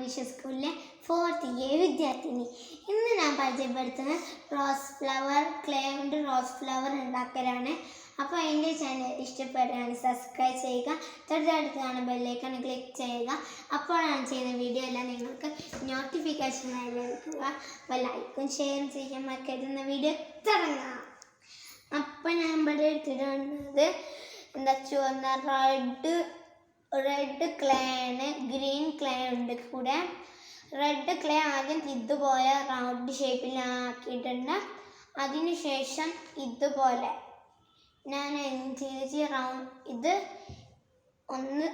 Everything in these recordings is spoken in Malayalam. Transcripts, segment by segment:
ഇംഗ്ലീഷ് സ്കൂളിലെ 4th A വിദ്യാർത്ഥിനി. ഇന്ന് ഞാൻ പരിചയപ്പെടുത്തുന്നത് റോസ് ഫ്ലവർ ക്ലേ കൊണ്ട് റോസ് ഫ്ലവർ ഉണ്ടാക്കലാണ്. അപ്പോൾ എൻ്റെ ചാനൽ ഇഷ്ടപ്പെടുകയാണെങ്കിൽ സബ്സ്ക്രൈബ് ചെയ്യുക, തൊട്ടടുത്ത് കാണുന്ന ബെല്ലൈക്കൺ ക്ലിക്ക് ചെയ്യുക. അപ്പോഴാണ് ചെയ്യുന്ന വീഡിയോ എല്ലാം നിങ്ങൾക്ക് നോട്ടിഫിക്കേഷനായി ലഭിക്കുക. അപ്പോൾ ലൈക്കും ഷെയറും ചെയ്യാൻ മറക്കരുത്. വീഡിയോ തുടങ്ങാം. അപ്പം ഞാൻ ഇവിടെ എടുത്തിട്ടുള്ളത് എന്താ ചുവന്ന റെഡ് ക്ലേ ആണ്, ഗ്രീൻ ക്ലേ ഉണ്ട് കൂടെ. റെഡ് ക്ലേ ആദ്യം ഇതുപോലെ റൗണ്ട് ഷേപ്പിലാക്കിയിട്ടുണ്ട്. അതിനുശേഷം ഇതുപോലെ ഞാൻ ഇത് ഒന്ന്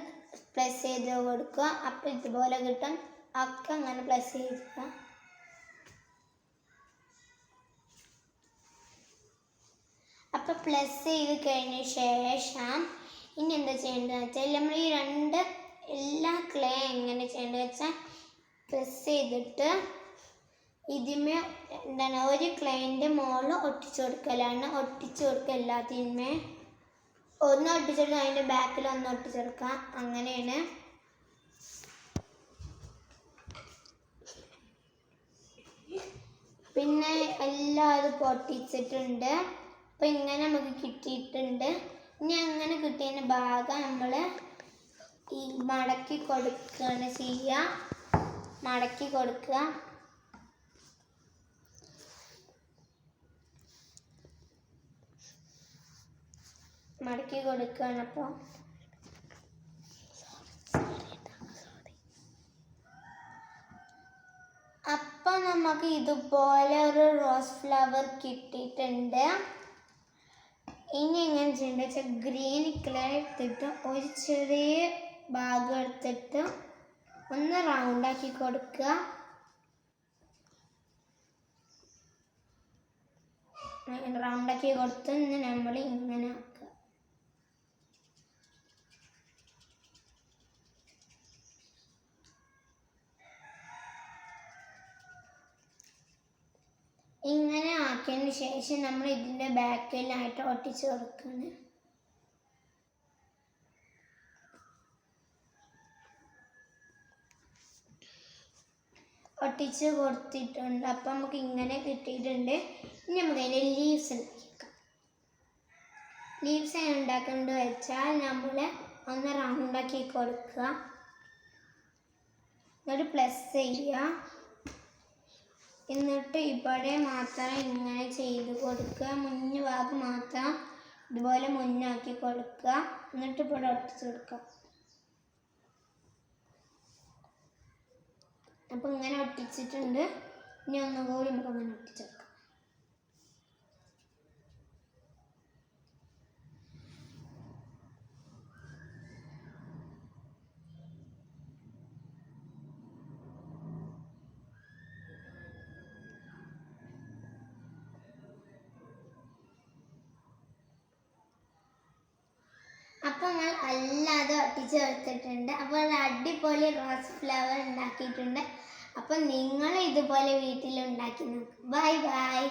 പ്ലസ് ചെയ്ത് കൊടുക്കുക. അപ്പം ഇതുപോലെ കിട്ടും. ഒക്കെ അങ്ങനെ പ്ലസ് ചെയ്യുക. അപ്പം പ്ലസ് ചെയ്ത് കഴിഞ്ഞ ശേഷം ഇനി എന്താ ചെയ്യേണ്ടതെന്ന് വെച്ചാൽ നമ്മൾ ഈ എല്ലാ ക്ലേ എങ്ങനെ ചെയ്യേണ്ടത് വെച്ചാൽ പ്രസ് ചെയ്തിട്ട് ഇതിന്മേ എന്താണ് ഒരു ക്ലേൻ്റെ മുകളിൽ ഒട്ടിച്ചു കൊടുക്കലാണ്. ഒട്ടിച്ചു കൊടുക്കുക എല്ലാത്തിന്മേ. ഒന്ന് ഒട്ടിച്ചെടുക്കുക, അതിൻ്റെ ബാക്കിൽ ഒന്ന് ഒട്ടിച്ചെടുക്കുക. അങ്ങനെയാണ്. പിന്നെ എല്ലാവരും പൊട്ടിച്ചിട്ടുണ്ട്. അപ്പം ഇങ്ങനെ നമുക്ക് കിട്ടിയിട്ടുണ്ട്. ഇനി അങ്ങനെ കിട്ടിയതിന് ഭാഗം നമ്മൾ ഈ മടക്കി കൊടുക്കുകയാണ് ചെയ്യുക. മടക്കി കൊടുക്കുക. മടക്കി കൊടുക്കുകയാണ്. അപ്പം നമുക്ക് ഇതുപോലെ ഒരു റോസ് ഫ്ലവർ കിട്ടിയിട്ടുണ്ട്. ഇനി എങ്ങനെ ചെയ്യേണ്ടത് വെച്ചാൽ ഗ്രീൻ ക്ലേ എടുത്തിട്ട് ഒരു ചെറിയ ഭാഗം എടുത്തിട്ട് ഒന്ന് റൗണ്ടാക്കി കൊടുക്കുക. റൗണ്ടാക്കി കൊടുത്ത് നമ്മൾ ഇങ്ങനെ ആക്കുക. ഇങ്ങനെ ആക്കിയതിന് ശേഷം നമ്മൾ ഇതിൻ്റെ ബാക്കിലായിട്ട് ഒട്ടിച്ച് കൊടുക്കുകയാണ്. ഒട്ടിച്ച് കൊടുത്തിട്ടുണ്ട്. അപ്പം നമുക്ക് ഇങ്ങനെ കിട്ടിയിട്ടുണ്ട്. ഇനി നമുക്ക് അതിൻ്റെ ലീവ്സ് ഉണ്ടാക്കിയേക്കാം. ലീവ്സ് ഉണ്ടാക്കേണ്ടത് വെച്ചാൽ നമ്മൾ ഒന്ന് റൗണ്ടാക്കി കൊടുക്കുക. എന്നിട്ട് പ്ലസ് ചെയ്യുക. എന്നിട്ട് ഇവിടെ മാത്രം ഇങ്ങനെ ചെയ്ത് കൊടുക്കുക. മുന്ന് ഭാഗം മാത്രം ഇതുപോലെ മുന്നാക്കി കൊടുക്കുക. എന്നിട്ട് ഇവിടെ ഒട്ടിച്ച് കൊടുക്കുക. അപ്പം ഇങ്ങനെ ഒട്ടിച്ചിട്ടുണ്ട്. ഇനി ഒന്നുകൂടി നമുക്ക് അങ്ങനെ ഒട്ടിച്ചെടുക്കാം. അപ്പോൾ ഞാൻ അല്ലാതെ ഒട്ടിച്ച് എടുത്തിട്ടുണ്ട്. അപ്പോൾ അടിപൊളി റോസ് ഫ്ലവർ ഉണ്ടാക്കിയിട്ടുണ്ട്. അപ്പം നിങ്ങൾ ഇതുപോലെ വീട്ടിൽ ഉണ്ടാക്കി നോക്കും. Bye bye.